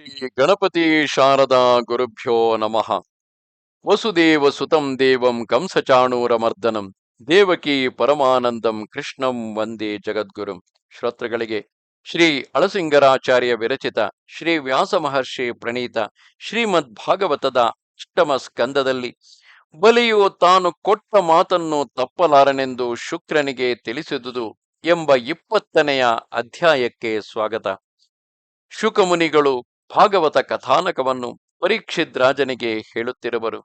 ಶ್ರೀ ಗಣಪತಿ ಶಾರದಾ ಗುರುಭ್ಯೋ ನಮಃ. ವಸುದೇವ ಸುತಂ ದೇವಂ ಕಂಸಚಾಣೂರಮರ್ದನಂ ದೇವಕಿ ಪರಮಾನಂದಂ ಕೃಷ್ಣಂ ವಂದೇ ಜಗದ್ಗುರುಂ. ಶ್ರೋತೃಗಳಿಗೆ ಶ್ರೀ ಅಳಸಿಂಗರಾಚಾರ್ಯ ವಿರಚಿತ ಶ್ರೀ ವ್ಯಾಸ ಮಹರ್ಷಿ ಪ್ರಣೀತ ಶ್ರೀಮದ್ ಭಾಗವತದ ಅಷ್ಟಮ ಸ್ಕಂದದಲ್ಲಿ ಬಲಿಯು ತಾನು ಕೊಟ್ಟ ಮಾತನ್ನು ತಪ್ಪಲಾರನೆಂದು ಶುಕ್ರನಿಗೆ ತಿಳಿಸಿದುದು ಎಂಬ 20ನೆಯ ಅಧ್ಯಾಯಕ್ಕೆ ಸ್ವಾಗತ. ಶುಕಮುನಿಗಳು ಭಾಗವತ ಕಥಾನಕವನ್ನು ಪರೀಕ್ಷಿತ್ ರಾಜನಿಗೆ ಹೇಳುತ್ತಿರುವರು.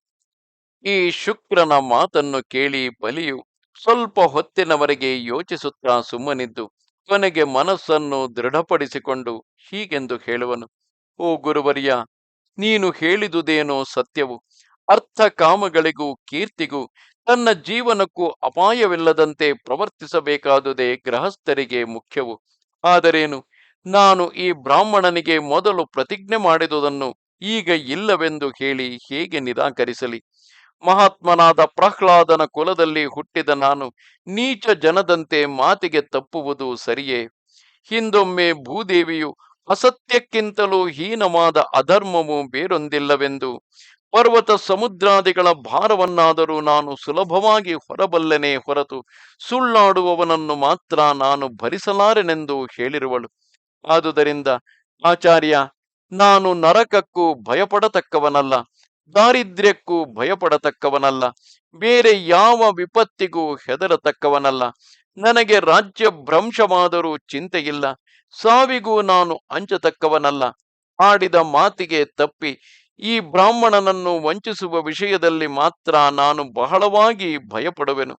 ಈ ಶುಕ್ರನ ಮಾತನ್ನು ಕೇಳಿ ಬಲಿಯು ಸ್ವಲ್ಪ ಹೊತ್ತಿನವರೆಗೆ ಯೋಚಿಸುತ್ತಾ ಸುಮ್ಮನಿದ್ದು ಕೊನೆಗೆ ಮನಸ್ಸನ್ನು ದೃಢಪಡಿಸಿಕೊಂಡು ಹೀಗೆಂದು ಹೇಳುವನು. ಓ ಗುರುವರ್ಯ, ನೀನು ಹೇಳಿದುದೇನೋ ಸತ್ಯವು. ಅರ್ಥ ಕಾಮಗಳಿಗೂ ಕೀರ್ತಿಗೂ ತನ್ನ ಜೀವನಕ್ಕೂ ಅಪಾಯವಿಲ್ಲದಂತೆ ಪ್ರವರ್ತಿಸಬೇಕಾದುದೇ ಗೃಹಸ್ಥರಿಗೆ ಮುಖ್ಯವು. ಆದರೇನು, ನಾನು ಈ ಬ್ರಾಹ್ಮಣನಿಗೆ ಮೊದಲು ಪ್ರತಿಜ್ಞೆ ಮಾಡಿದುದನ್ನು ಈಗ ಇಲ್ಲವೆಂದು ಹೇಳಿ ಹೇಗೆ ನಿರಾಕರಿಸಲಿ? ಮಹಾತ್ಮನಾದ ಪ್ರಹ್ಲಾದನ ಕುಲದಲ್ಲಿ ಹುಟ್ಟಿದ ನಾನು ನೀಚ ಜನದಂತೆ ಮಾತಿಗೆ ತಪ್ಪುವುದು ಸರಿಯೇ? ಹಿಂದೊಮ್ಮೆ ಭೂದೇವಿಯು ಅಸತ್ಯಕ್ಕಿಂತಲೂ ಹೀನವಾದ ಅಧರ್ಮವು ಬೇರೊಂದಿಲ್ಲವೆಂದು, ಪರ್ವತ ಸಮುದ್ರಾದಿಗಳ ಭಾರವನ್ನಾದರೂ ನಾನು ಸುಲಭವಾಗಿ ಹೊರಬಲ್ಲೆನೇ ಹೊರತು ಸುಳ್ಳಾಡುವವನನ್ನು ಮಾತ್ರ ನಾನು ಭರಿಸಲಾರೆನೆಂದು ಹೇಳಿರುವಳು. ಆದುದರಿಂದ ಆಚಾರ್ಯ, ನಾನು ನರಕಕ್ಕೂ ಭಯಪಡತಕ್ಕವನಲ್ಲ, ದಾರಿದ್ರ್ಯಕ್ಕೂ ಭಯಪಡತಕ್ಕವನಲ್ಲ, ಬೇರೆ ಯಾವ ವಿಪತ್ತಿಗೂ ಹೆದರತಕ್ಕವನಲ್ಲ. ನನಗೆ ರಾಜ್ಯ ಭ್ರಂಶವಾದರೂ ಚಿಂತೆಯಿಲ್ಲ, ಸಾವಿಗೂ ನಾನು ಅಂಚತಕ್ಕವನಲ್ಲ. ಆಡಿದ ಮಾತಿಗೆ ತಪ್ಪಿ ಈ ಬ್ರಾಹ್ಮಣನನ್ನು ವಂಚಿಸುವ ವಿಷಯದಲ್ಲಿ ಮಾತ್ರ ನಾನು ಬಹಳವಾಗಿ ಭಯಪಡುವೆನು.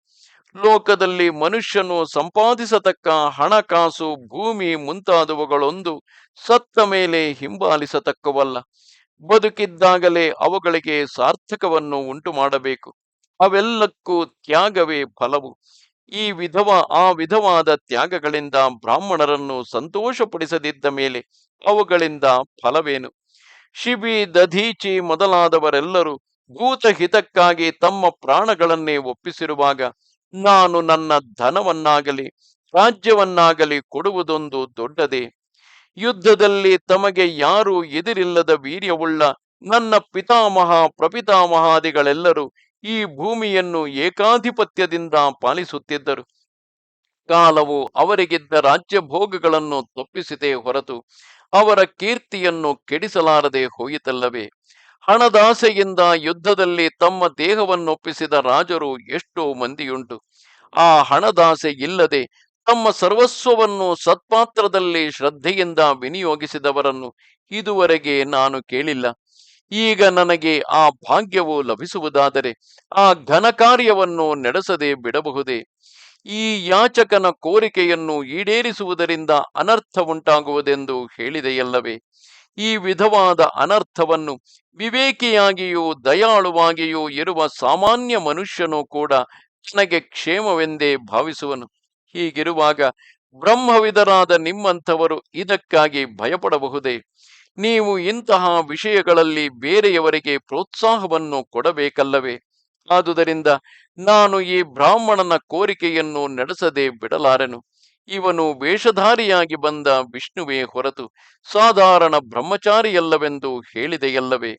ಲೋಕದಲ್ಲಿ ಮನುಷ್ಯನು ಸಂಪಾದಿಸತಕ್ಕ ಹಣಕಾಸು, ಭೂಮಿ ಮುಂತಾದವುಗಳೊಂದು ಸತ್ತ ಮೇಲೆ ಹಿಂಬಾಲಿಸತಕ್ಕವಲ್ಲ. ಬದುಕಿದ್ದಾಗಲೇ ಅವುಗಳಿಗೆ ಸಾರ್ಥಕವನ್ನು ಉಂಟು ಮಾಡಬೇಕು. ಅವೆಲ್ಲಕ್ಕೂ ತ್ಯಾಗವೇ ಫಲವು. ಆ ವಿಧವಾದ ತ್ಯಾಗಗಳಿಂದ ಬ್ರಾಹ್ಮಣರನ್ನು ಸಂತೋಷಪಡಿಸದಿದ್ದ ಮೇಲೆ ಅವುಗಳಿಂದ ಫಲವೇನು? ಶಿಬಿ, ದಧೀಚಿ ಮೊದಲಾದವರೆಲ್ಲರೂ ಭೂತಹಿತಕ್ಕಾಗಿ ತಮ್ಮ ಪ್ರಾಣಗಳನ್ನೇ ಒಪ್ಪಿಸಿರುವಾಗ ನಾನು ನನ್ನ ಧನವನ್ನಾಗಲಿ ರಾಜ್ಯವನ್ನಾಗಲಿ ಕೊಡುವುದೊಂದು ದೊಡ್ಡದೇ? ಯುದ್ಧದಲ್ಲಿ ತಮಗೆ ಯಾರೂ ಎದಿರಿಲ್ಲದ ವೀರ್ಯವುಳ್ಳ ನನ್ನ ಪಿತಾಮಹ ಪ್ರಪಿತಾಮಹಾದಿಗಳೆಲ್ಲರೂ ಈ ಭೂಮಿಯನ್ನು ಏಕಾಧಿಪತ್ಯದಿಂದ ಪಾಲಿಸುತ್ತಿದ್ದರು. ಕಾಲವು ಅವರಿಗಿದ್ದ ರಾಜ್ಯ ಭೋಗಗಳನ್ನು ತಪ್ಪಿಸಿದೇ ಹೊರತು ಅವರ ಕೀರ್ತಿಯನ್ನು ಕೆಡಿಸಲಾರದೆ ಹೋಯಿತಲ್ಲವೇ? ಹಣದಾಸೆಯಿಂದ ಯುದ್ಧದಲ್ಲಿ ತಮ್ಮ ದೇಹವನ್ನೊಪ್ಪಿಸಿದ ರಾಜರು ಎಷ್ಟೋ ಮಂದಿಯುಂಟು. ಆ ಹಣದಾಸೆ ಇಲ್ಲದೆ ತಮ್ಮ ಸರ್ವಸ್ವವನ್ನು ಸತ್ಪಾತ್ರದಲ್ಲಿ ಶ್ರದ್ಧೆಯಿಂದ ವಿನಿಯೋಗಿಸಿದವರನ್ನು ಇದುವರೆಗೆ ನಾನು ಕೇಳಿಲ್ಲ. ಈಗ ನನಗೆ ಆ ಭಾಗ್ಯವು ಲಭಿಸುವುದಾದರೆ ಆ ಘನ ಕಾರ್ಯವನ್ನು ನಡೆಸದೆ ಬಿಡಬಹುದೇ? ಈ ಯಾಚಕನ ಕೋರಿಕೆಯನ್ನು ಈಡೇರಿಸುವುದರಿಂದ ಅನರ್ಥ ಉಂಟಾಗುವುದೆಂದು ಹೇಳಿದೆಯಲ್ಲವೇ? ಈ ವಿಧವಾದ ಅನರ್ಥವನ್ನು ವಿವೇಕಿಯಾಗಿಯೂ ದಯಾಳುವಾಗಿಯೂ ಇರುವ ಸಾಮಾನ್ಯ ಮನುಷ್ಯನೂ ಕೂಡ ನನಗೆ ಕ್ಷೇಮವೆಂದೇ ಭಾವಿಸುವನು. ಹೀಗಿರುವಾಗ ಬ್ರಹ್ಮವಿದರಾದ ನಿಮ್ಮಂಥವರು ಇದಕ್ಕಾಗಿ ಭಯಪಡಬಹುದೇ? ನೀವು ಇಂತಹ ವಿಷಯಗಳಲ್ಲಿ ಬೇರೆಯವರಿಗೆ ಪ್ರೋತ್ಸಾಹವನ್ನು ಕೊಡಬೇಕಲ್ಲವೇ? ಆದುದರಿಂದ ನಾನು ಈ ಬ್ರಾಹ್ಮಣನ ಕೋರಿಕೆಯನ್ನು ನಡೆಸದೆ ಬಿಡಲಾರೆನು. ಇವನು ವೇಷಧಾರಿಯಾಗಿ ಬಂದ ವಿಷ್ಣುವೇ ಹೊರತು ಸಾಧಾರಣ ಬ್ರಹ್ಮಚಾರಿಯಲ್ಲವೆಂದು ಹೇಳಿದೆಯಲ್ಲವೇ?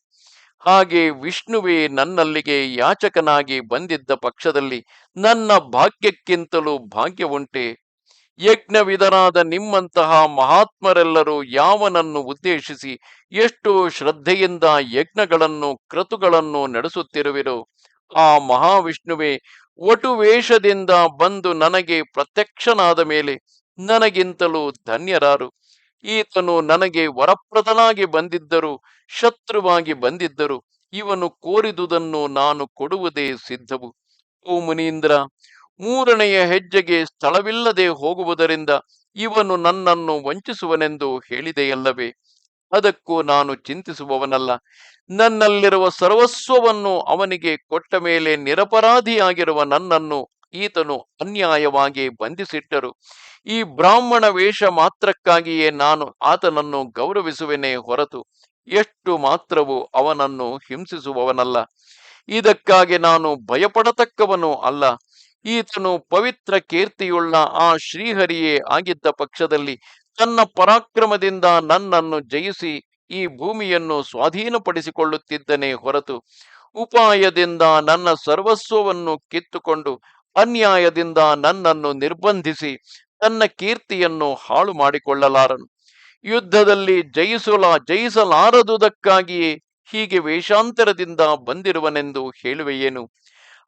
ಹಾಗೆ ವಿಷ್ಣುವೇ ನನ್ನಲ್ಲಿಗೆ ಯಾಚಕನಾಗಿ ಬಂದಿದ್ದ ಪಕ್ಷದಲ್ಲಿ ನನ್ನ ಭಾಗ್ಯಕ್ಕಿಂತಲೂ ಭಾಗ್ಯವುಂಟೆ? ಯಜ್ಞವಿದರಾದ ನಿಮ್ಮಂತಹ ಮಹಾತ್ಮರೆಲ್ಲರೂ ಯಾವನನ್ನು ಉದ್ದೇಶಿಸಿ ಎಷ್ಟು ಶ್ರದ್ಧೆಯಿಂದ ಯಜ್ಞಗಳನ್ನು ಕ್ರತುಗಳನ್ನು ನಡೆಸುತ್ತಿರುವಿರೋ ಆ ಮಹಾವಿಷ್ಣುವೇ ವಟುವೇಷದಿಂದ ಬಂದು ನನಗೆ ಪ್ರತ್ಯಕ್ಷನಾದ ಮೇಲೆ ನನಗಿಂತಲೂ ಧನ್ಯರಾರು. ಈತನು ನನಗೆ ವರಪ್ರದನಾಗಿ ಬಂದಿದ್ದರೂ ಶತ್ರುವಾಗಿ ಬಂದಿದ್ದರು ಇವನು ಕೋರಿದುದನ್ನು ನಾನು ಕೊಡುವುದೇ ಸಿದ್ಧವು. ಓ ಮುನೀಂದ್ರ, 3ನೆಯ ಹೆಜ್ಜೆಗೆ ಸ್ಥಳವಿಲ್ಲದೆ ಹೋಗುವುದರಿಂದ ಇವನು ನನ್ನನ್ನು ವಂಚಿಸುವನೆಂದು ಹೇಳಿದೆಯಲ್ಲವೇ? ಅದಕ್ಕೂ ನಾನು ಚಿಂತಿಸುವವನಲ್ಲ. ನನ್ನಲ್ಲಿರುವ ಸರ್ವಸ್ವವನ್ನು ಅವನಿಗೆ ಕೊಟ್ಟ ಮೇಲೆ ನಿರಪರಾಧಿಯಾಗಿರುವ ನನ್ನನ್ನು ಈತನು ಅನ್ಯಾಯವಾಗಿ ಬಂಧಿಸಿಟ್ಟರು. ಈ ಬ್ರಾಹ್ಮಣ ವೇಷ ಮಾತ್ರಕ್ಕಾಗಿಯೇ ನಾನು ಆತನನ್ನು ಗೌರವಿಸುವೆನೇ ಹೊರತು ಎಷ್ಟು ಮಾತ್ರವೂ ಅವನನ್ನು ಹಿಂಸಿಸುವವನಲ್ಲ. ಇದಕ್ಕಾಗಿ ನಾನು ಭಯಪಡತಕ್ಕವನು ಅಲ್ಲ. ಈತನು ಪವಿತ್ರ ಕೀರ್ತಿಯುಳ್ಳ ಆ ಶ್ರೀಹರಿಯೇ ಆಗಿದ್ದ ಪಕ್ಷದಲ್ಲಿ ತನ್ನ ಪರಾಕ್ರಮದಿಂದ ನನ್ನನ್ನು ಜಯಿಸಿ ಈ ಭೂಮಿಯನ್ನು ಸ್ವಾಧೀನಪಡಿಸಿಕೊಳ್ಳುತ್ತಿದ್ದನೇ ಹೊರತು ಉಪಾಯದಿಂದ ನನ್ನ ಸರ್ವಸ್ವವನ್ನು ಕಿತ್ತುಕೊಂಡು ಅನ್ಯಾಯದಿಂದ ನನ್ನನ್ನು ನಿರ್ಬಂಧಿಸಿ ತನ್ನ ಕೀರ್ತಿಯನ್ನು ಹಾಳು ಮಾಡಿಕೊಳ್ಳಲಾರನು. ಯುದ್ಧದಲ್ಲಿ ಜಯಿಸಲಾರದುದಕ್ಕಾಗಿಯೇ ಹೀಗೆ ವೇಷಾಂತರದಿಂದ ಬಂದಿರುವನೆಂದು ಹೇಳುವೆಯೇನು?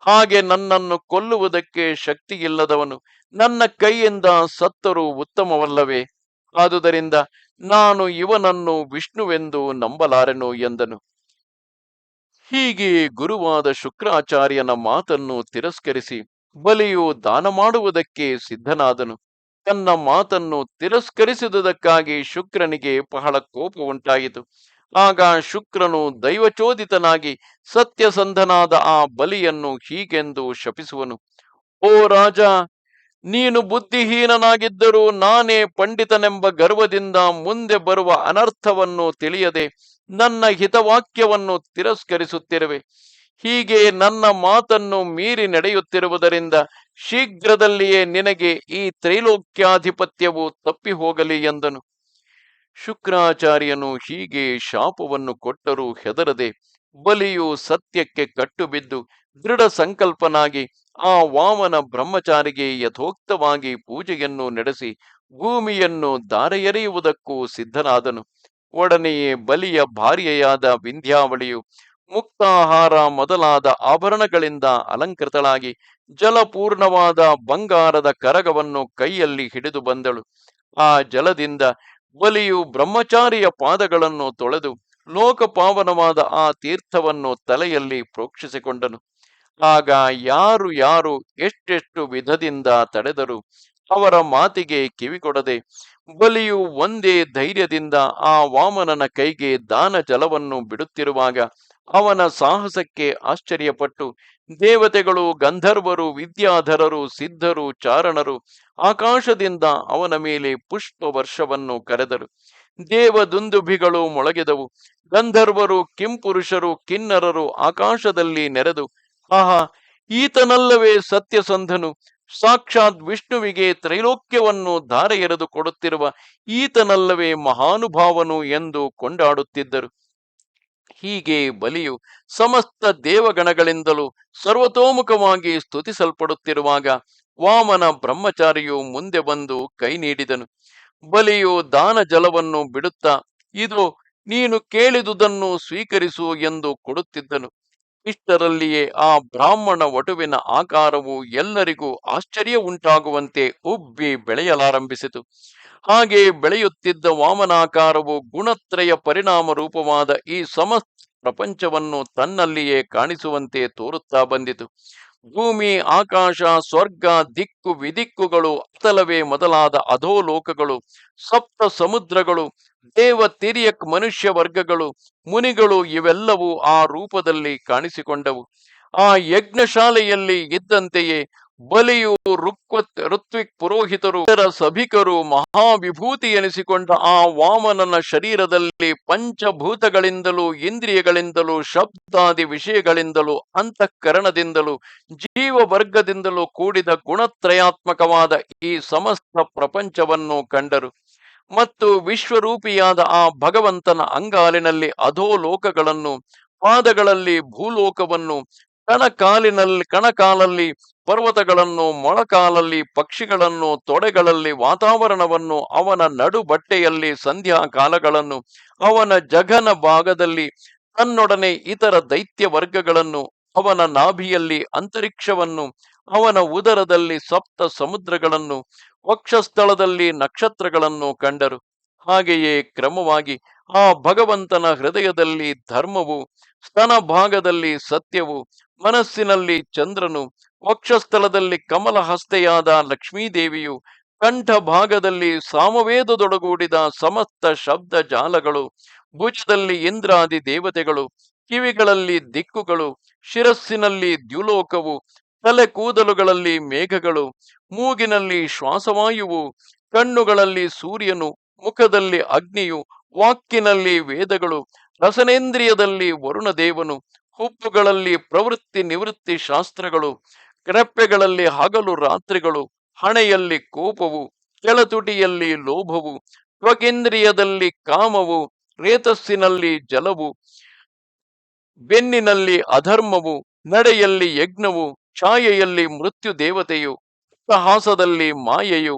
ಹಾಗೆ ನನ್ನನ್ನು ಕೊಲ್ಲುವುದಕ್ಕೆ ಶಕ್ತಿಯಿಲ್ಲದವನು ನನ್ನ ಕೈಯಿಂದ ಸತ್ತರೂ ಉತ್ತಮವಲ್ಲವೇ? ಆದುದರಿಂದ ನಾನು ಇವನನ್ನು ವಿಷ್ಣುವೆಂದು ನಂಬಲಾರೆನು ಎಂದನು. ಹೀಗೆ ಗುರುವಾದ ಶುಕ್ರಾಚಾರ್ಯನ ಮಾತನ್ನು ತಿರಸ್ಕರಿಸಿ ಬಲಿಯು ದಾನ ಮಾಡುವುದಕ್ಕೆ ಸಿದ್ಧನಾದನು. ತನ್ನ ಮಾತನ್ನು ತಿರಸ್ಕರಿಸಿದುದಕ್ಕಾಗಿ ಶುಕ್ರನಿಗೆ ಬಹಳ ಕೋಪ ಉಂಟಾಯಿತು. ಆಗ ಶುಕ್ರನು ದೈವಚೋದಿತನಾಗಿ ಸತ್ಯಸಂಧನಾದ ಆ ಬಲಿಯನ್ನು ಹೀಗೆಂದು ಶಪಿಸುವನು. ಓ ರಾಜ, ನೀನು ಬುದ್ಧಿಹೀನನಾಗಿದ್ದರೂ ನಾನೇ ಪಂಡಿತನೆಂಬ ಗರ್ವದಿಂದ ಮುಂದೆ ಬರುವ ಅನರ್ಥವನ್ನು ತಿಳಿಯದೆ ನನ್ನ ಹಿತವಾಕ್ಯವನ್ನು ತಿರಸ್ಕರಿಸುತ್ತಿರುವೆ. ಹೀಗೆ ನನ್ನ ಮಾತನ್ನು ಮೀರಿ ನಡೆಯುತ್ತಿರುವುದರಿಂದ ಶೀಘ್ರದಲ್ಲಿಯೇ ನಿನಗೆ ಈ ತ್ರೈಲೋಕ್ಯಾಧಿಪತ್ಯವು ತಪ್ಪಿ ಹೋಗಲಿ ಎಂದನು. ಶುಕ್ರಾಚಾರ್ಯನು ಹೀಗೆ ಶಾಪವನ್ನು ಕೊಟ್ಟರೂ ಹೆದರದೆ ಬಲಿಯು ಸತ್ಯಕ್ಕೆ ಕಟ್ಟುಬಿದ್ದು ದೃಢ ಸಂಕಲ್ಪನಾಗಿ ಆ ವಾಮನ ಬ್ರಹ್ಮಚಾರಿಗೆ ಯಥೋಕ್ತವಾಗಿ ಪೂಜೆಯನ್ನು ನಡೆಸಿ ಭೂಮಿಯನ್ನು ದಾರ ಎರೆಯುವುದಕ್ಕೂ ಸಿದ್ಧನಾದನು. ಒಡನೆಯೇ ಬಲಿಯ ಭಾರ್ಯೆಯಾದ ವಿಂಧ್ಯಾವಳಿಯು ಮುಕ್ತಾಹಾರ ಮೊದಲಾದ ಆಭರಣಗಳಿಂದ ಅಲಂಕೃತಳಾಗಿ ಜಲಪೂರ್ಣವಾದ ಬಂಗಾರದ ಕರಗವನ್ನು ಕೈಯಲ್ಲಿ ಹಿಡಿದು ಬಂದಳು. ಆ ಜಲದಿಂದ ಬಲಿಯು ಬ್ರಹ್ಮಚಾರಿಯ ಪಾದಗಳನ್ನು ತೊಳೆದು ಲೋಕಪಾವನವಾದ ಆ ತೀರ್ಥವನ್ನು ತಲೆಯಲ್ಲಿ ಪ್ರೋಕ್ಷಿಸಿಕೊಂಡನು. ಆಗ ಯಾರು ಯಾರು ಎಷ್ಟೆಷ್ಟು ವಿಧದಿಂದ ತಡೆದರು ಅವರ ಮಾತಿಗೆ ಕಿವಿಗೊಡದೆ ಬಲಿಯು ಒಂದೇ ಧೈರ್ಯದಿಂದ ಆ ವಾಮನನ ಕೈಗೆ ದಾನ ಜಲವನ್ನು ಬಿಡುತ್ತಿರುವಾಗ ಅವನ ಸಾಹಸಕ್ಕೆ ಆಶ್ಚರ್ಯಪಟ್ಟು ದೇವತೆಗಳು, ಗಂಧರ್ವರು, ವಿದ್ಯಾಧರರು, ಸಿದ್ಧರು, ಚಾರಣರು ಆಕಾಶದಿಂದ ಅವನ ಮೇಲೆ ಪುಷ್ಪ ವರ್ಷವನ್ನು ಕರೆದರು. ದೇವದುಂದುಭಿಗಳು ಮೊಳಗಿದವು. ಗಂಧರ್ವರು, ಕಿಂಪುರುಷರು, ಕಿನ್ನರರು ಆಕಾಶದಲ್ಲಿ ನೆರೆದು, ಆಹಾ, ಈತನಲ್ಲವೇ ಸತ್ಯಸಂಧನು, ಸಾಕ್ಷಾತ್ ವಿಷ್ಣುವಿಗೆ ತ್ರೈಲೋಕ್ಯವನ್ನು ಧಾರೆ ಎರೆದು ಕೊಡುತ್ತಿರುವ ಈತನಲ್ಲವೇ ಮಹಾನುಭಾವನು ಎಂದು ಕೊಂಡಾಡುತ್ತಿದ್ದರು. ಹೀಗೆ ಬಲಿಯು ಸಮಸ್ತ ದೇವಗಣಗಳಿಂದಲೂ ಸರ್ವತೋಮುಖವಾಗಿ ಸ್ತುತಿಸಲ್ಪಡುತ್ತಿರುವಾಗ ವಾಮನ ಬ್ರಹ್ಮಚಾರಿಯು ಮುಂದೆ ಬಂದು ಕೈ ನೀಡಿದನು. ಬಲಿಯು ದಾನ ಜಲವನ್ನು ಬಿಡುತ್ತಾ, ಇದು ನೀನು ಕೇಳಿದುದನ್ನು ಸ್ವೀಕರಿಸು ಎಂದು ಕೊಡುತ್ತಿದ್ದನು. ಇಷ್ಟರಲ್ಲಿಯೇ ಆ ಬ್ರಾಹ್ಮಣ ವಟುವಿನ ಆಕಾರವು ಎಲ್ಲರಿಗೂ ಆಶ್ಚರ್ಯ ಉಂಟಾಗುವಂತೆ ಉಬ್ಬಿ ಬೆಳೆಯಲಾರಂಭಿಸಿತು. ಹಾಗೆ ಬೆಳೆಯುತ್ತಿದ್ದ ವಾಮನಾಕಾರವು ಗುಣತ್ರಯ ಪರಿಣಾಮ ರೂಪವಾದ ಈ ಸಮಸ್ತ ಪ್ರಪಂಚವನ್ನು ತನ್ನಲ್ಲಿಯೇ ಕಾಣಿಸುವಂತೆ ತೋರುತ್ತಾ ಬಂದಿತು. ಭೂಮಿ, ಆಕಾಶ, ಸ್ವರ್ಗ, ದಿಕ್ಕು ವಿದಿಕ್ಕುಗಳು, ಅತಲವೇ ಮೊದಲಾದ ಅಧೋಲೋಕಗಳು, ಸಪ್ತ ಸಮುದ್ರಗಳು, ದೇವ ತಿರ್ಯಕ್ ಮನುಷ್ಯ ವರ್ಗಗಳು, ಮುನಿಗಳು ಇವೆಲ್ಲವೂ ಆ ರೂಪದಲ್ಲಿ ಕಾಣಿಸಿಕೊಂಡವು. ಆ ಯಜ್ಞಶಾಲೆಯಲ್ಲಿ ಇದ್ದಂತೆಯೇ ಬಲಿಯು ಋತ್ವಿಕ್ ಪುರೋಹಿತರು, ಸಭಿಕರು ಮಹಾವಿಭೂತಿ ಎನಿಸಿಕೊಂಡ ಆ ವಾಮನನ ಶರೀರದಲ್ಲಿ ಪಂಚಭೂತಗಳಿಂದಲೂ, ಇಂದ್ರಿಯಗಳಿಂದಲೂ, ಶಬ್ದಾದಿ ವಿಷಯಗಳಿಂದಲೂ, ಅಂತಃಕರಣದಿಂದಲೂ, ಜೀವ ವರ್ಗದಿಂದಲೂ ಕೂಡಿದ ಗುಣತ್ರಯಾತ್ಮಕವಾದ ಈ ಸಮಸ್ತ ಪ್ರಪಂಚವನ್ನು ಕಂಡರು. ಮತ್ತು ವಿಶ್ವರೂಪಿಯಾದ ಆ ಭಗವಂತನ ಅಂಗಾಲಿನಲ್ಲಿ ಅಧೋಲೋಕಗಳನ್ನು, ಪಾದಗಳಲ್ಲಿ ಭೂಲೋಕವನ್ನು, ಕಣಕಾಲಲ್ಲಿ ಪರ್ವತಗಳನ್ನು, ಮೊಳಕಾಲಲ್ಲಿ ಪಕ್ಷಿಗಳನ್ನು, ತೊಡೆಗಳಲ್ಲಿ ವಾತಾವರಣವನ್ನು, ಅವನ ನಡು ಬಟ್ಟೆಯಲ್ಲಿ ಸಂಧ್ಯಾಕಾಲಗಳನ್ನು, ಅವನ ಜಘನ ಭಾಗದಲ್ಲಿ ತನ್ನೊಡನೆ ಇತರ ದೈತ್ಯ ವರ್ಗಗಳನ್ನು, ಅವನ ನಾಭಿಯಲ್ಲಿ ಅಂತರಿಕ್ಷವನ್ನು, ಅವನ ಉದರದಲ್ಲಿ ಸಪ್ತ ಸಮುದ್ರಗಳನ್ನು, ವಕ್ಷಸ್ಥಳದಲ್ಲಿ ನಕ್ಷತ್ರಗಳನ್ನು ಕಂಡರು. ಹಾಗೆಯೇ ಕ್ರಮವಾಗಿ ಆ ಭಗವಂತನ ಹೃದಯದಲ್ಲಿ ಧರ್ಮವು, ಸ್ತನ ಭಾಗದಲ್ಲಿ ಸತ್ಯವು, ಮನಸ್ಸಿನಲ್ಲಿ ಚಂದ್ರನು, ವಕ್ಷಸ್ಥಳದಲ್ಲಿ ಕಮಲಹಸ್ತೆಯಾದ ಲಕ್ಷ್ಮೀದೇವಿಯು, ಕಂಠ ಭಾಗದಲ್ಲಿ ಸಾಮವೇದದೊಡಗೂಡಿದ ಸಮಸ್ತ ಶಬ್ದ ಜಾಲಗಳು, ಭುಜದಲ್ಲಿ ಇಂದ್ರಾದಿ ದೇವತೆಗಳು, ಕಿವಿಗಳಲ್ಲಿ ದಿಕ್ಕುಗಳು, ಶಿರಸ್ಸಿನಲ್ಲಿ ದ್ಯುಲೋಕವು, ತಲೆ ಕೂದಲುಗಳಲ್ಲಿ ಮೇಘಗಳು, ಮೂಗಿನಲ್ಲಿ ಶ್ವಾಸವಾಯುವು, ಕಣ್ಣುಗಳಲ್ಲಿ ಸೂರ್ಯನು, ಮುಖದಲ್ಲಿ ಅಗ್ನಿಯು, ವಾಕ್ಕಿನಲ್ಲಿ ವೇದಗಳು, ರಸನೇಂದ್ರಿಯದಲ್ಲಿ ವರುಣದೇವನು, ಹುಬ್ಬುಗಳಲ್ಲಿ ಪ್ರವೃತ್ತಿ ನಿವೃತ್ತಿ ಶಾಸ್ತ್ರಗಳು, ರೆಪ್ಪೆಗಳಲ್ಲಿ ಹಗಲು ರಾತ್ರಿಗಳು, ಹಣೆಯಲ್ಲಿ ಕೋಪವು, ಕೆಳತುಟಿಯಲ್ಲಿ ಲೋಭವು, ತ್ವಕೇಂದ್ರಿಯದಲ್ಲಿ ಕಾಮವು, ರೇತಸ್ಸಿನಲ್ಲಿ ಜಲವು, ಬೆನ್ನಿನಲ್ಲಿ ಅಧರ್ಮವು, ನಡೆಯಲ್ಲಿ ಯಜ್ಞವು, ಛಾಯೆಯಲ್ಲಿ ಮೃತ್ಯು ದೇವತೆಯು, ಉಪಹಾಸದಲ್ಲಿ ಮಾಯೆಯು,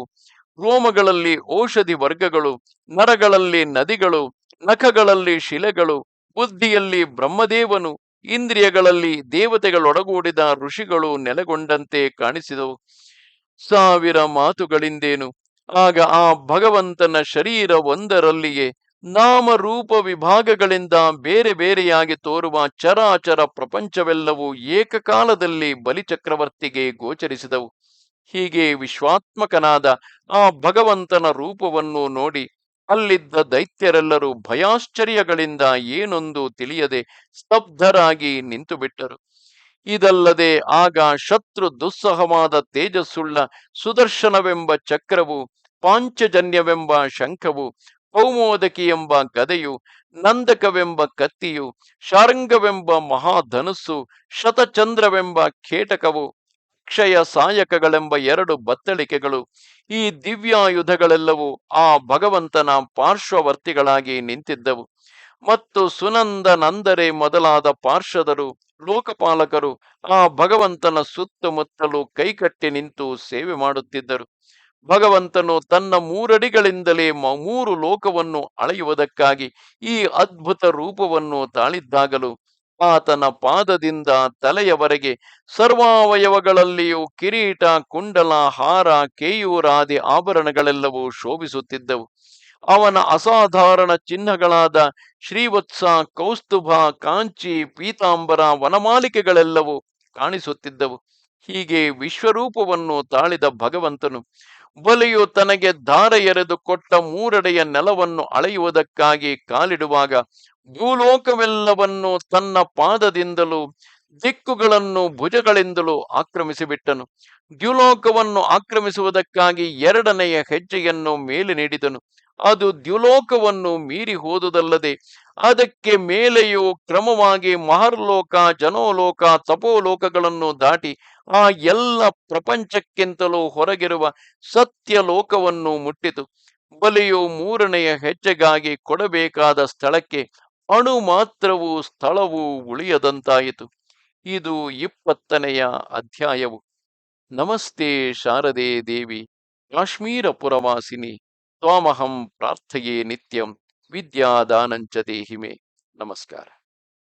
ರೋಮಗಳಲ್ಲಿ ಔಷಧಿ ವರ್ಗಗಳು, ನರಗಳಲ್ಲಿ ನದಿಗಳು, ನಖಗಳಲ್ಲಿ ಶಿಲೆಗಳು, ಬುದ್ಧಿಯಲ್ಲಿ ಬ್ರಹ್ಮದೇವನು, ಇಂದ್ರಿಯಗಳಲ್ಲಿ ದೇವತೆಗಳೊಡಗೂಡಿದ ಋಷಿಗಳು ನೆಲೆಗೊಂಡಂತೆ ಕಾಣಿಸಿದವು. ಸಾವಿರ ಮಾತುಗಳಿಂದೇನು, ಆಗ ಆ ಭಗವಂತನ ಶರೀರ ಒಂದರಲ್ಲಿಯೇ ನಾಮರೂಪ ವಿಭಾಗಗಳಿಂದ ಬೇರೆ ಬೇರೆಯಾಗಿ ತೋರುವ ಚರಾಚರ ಪ್ರಪಂಚವೆಲ್ಲವೂ ಏಕಕಾಲದಲ್ಲಿ ಬಲಿಚಕ್ರವರ್ತಿಗೆ ಗೋಚರಿಸಿದವು. ಹೀಗೆ ವಿಶ್ವಾತ್ಮಕನಾದ ಆ ಭಗವಂತನ ರೂಪವನ್ನು ನೋಡಿ ಅಲ್ಲಿದ್ದ ದೈತ್ಯರೆಲ್ಲರೂ ಭಯಾಶ್ಚರ್ಯಗಳಿಂದ ಏನೊಂದು ತಿಳಿಯದೆ ಸ್ತಬ್ಧರಾಗಿ ನಿಂತು ಬಿಟ್ಟರು. ಇದಲ್ಲದೆ ಆಗ ಶತ್ರು ದುಸ್ಸಹವಾದ ತೇಜಸ್ಸುಳ್ಳ ಸುದರ್ಶನವೆಂಬ ಚಕ್ರವು, ಪಾಂಚಜನ್ಯವೆಂಬ ಶಂಖವು, ಕೌಮೋದಕಿ ಎಂಬ ಗದೆಯು, ನಂದಕವೆಂಬ ಕತ್ತಿಯು, ಶಾರಂಗವೆಂಬ ಮಹಾಧನುಸ್ಸು, ಶತಚಂದ್ರವೆಂಬ ಕೇಟಕವು, ಅಕ್ಷಯ ಸಾಯಕಗಳೆಂಬ 2 ಬತ್ತಳಿಕೆಗಳು, ಈ ದಿವ್ಯಾಯುಧಗಳೆಲ್ಲವೂ ಆ ಭಗವಂತನ ಪಾರ್ಶ್ವವರ್ತಿಗಳಾಗಿ ನಿಂತಿದ್ದವು. ಮತ್ತು ಸುನಂದ ನಂದರೆ ಮೊದಲಾದ ಪಾರ್ಷದರು, ಲೋಕಪಾಲಕರು ಆ ಭಗವಂತನ ಸುತ್ತಮುತ್ತಲು ಕೈಕಟ್ಟಿ ನಿಂತು ಸೇವೆ ಮಾಡುತ್ತಿದ್ದರು. ಭಗವಂತನು ತನ್ನ 3 ಅಡಿಗಳಿಂದಲೇ 3 ಲೋಕವನ್ನು ಅಳೆಯುವುದಕ್ಕಾಗಿ ಈ ಅದ್ಭುತ ರೂಪವನ್ನು ತಾಳಿದ್ದಾಗಲೂ ಆತನ ಪಾದದಿಂದ ತಲೆಯವರೆಗೆ ಸರ್ವಾವಯವಗಳಲ್ಲಿಯೂ ಕಿರೀಟ, ಕುಂಡಲ, ಹಾರ, ಕೇಯೂರಾದಿ ಆಭರಣಗಳೆಲ್ಲವೂ ಶೋಭಿಸುತ್ತಿದ್ದವು. ಅವನ ಅಸಾಧಾರಣ ಚಿಹ್ನಗಳಾದ ಶ್ರೀವತ್ಸ, ಕೌಸ್ತುಭ, ಕಾಂಚಿ, ಪೀತಾಂಬರ, ವನಮಾಲಿಕೆಗಳೆಲ್ಲವೂ ಕಾಣಿಸುತ್ತಿದ್ದವು. ಹೀಗೆ ವಿಶ್ವರೂಪವನ್ನು ತಾಳಿದ ಭಗವಂತನು ಬಲಿಯು ತನಗೆ ಧಾರೆ ಎರೆದು ಕೊಟ್ಟ 3 ಅಡೆಯ ನೆಲವನ್ನು ಅಳೆಯುವುದಕ್ಕಾಗಿ ಕಾಲಿಡುವಾಗ ಭೂಲೋಕವೆಲ್ಲವನ್ನು ತನ್ನ ಪಾದದಿಂದಲೂ ದಿಕ್ಕುಗಳನ್ನು ಭುಜಗಳಿಂದಲೂ ಆಕ್ರಮಿಸಿಬಿಟ್ಟನು. ದ್ಯುಲೋಕವನ್ನು ಆಕ್ರಮಿಸುವುದಕ್ಕಾಗಿ 2ನೆಯ ಹೆಜ್ಜೆಯನ್ನು ಮೇಲೆ ನೀಡಿದನು. ಅದು ದ್ಯುಲೋಕವನ್ನು ಮೀರಿ ಹೋದುದಲ್ಲದೆ ಅದಕ್ಕೆ ಮೇಲೆಯೂ ಕ್ರಮವಾಗಿ ಮಹರ್ಲೋಕ, ಜನೋಲೋಕ, ತಪೋಲೋಕಗಳನ್ನು ದಾಟಿ ಆ ಎಲ್ಲ ಪ್ರಪಂಚಕ್ಕಿಂತಲೂ ಹೊರಗಿರುವ ಸತ್ಯ ಲೋಕವನ್ನು ಮುಟ್ಟಿತು. ಬಲಿಯು 3ನೆಯ ಹೆಜ್ಜೆಗಾಗಿ ಕೊಡಬೇಕಾದ ಸ್ಥಳಕ್ಕೆ ಅಣು ಮಾತ್ರವೂ ಸ್ಥಳವೂ ಉಳಿಯದಂತಾಯಿತು. ಇದು 20ನೆಯ ಅಧ್ಯಾಯವು. ನಮಸ್ತೆ ಶಾರದೆ ದೇವಿ, ಕಾಶ್ಮೀರ ಪುರವಾಸಿನಿ, ತ್ವಾಮಹಂ ಪ್ರಾರ್ಥಯೇ ನಿತ್ಯಂ, ವಿದ್ಯಾದಾನಂಚ ದೇಹಿಮೆ. ನಮಸ್ಕಾರ.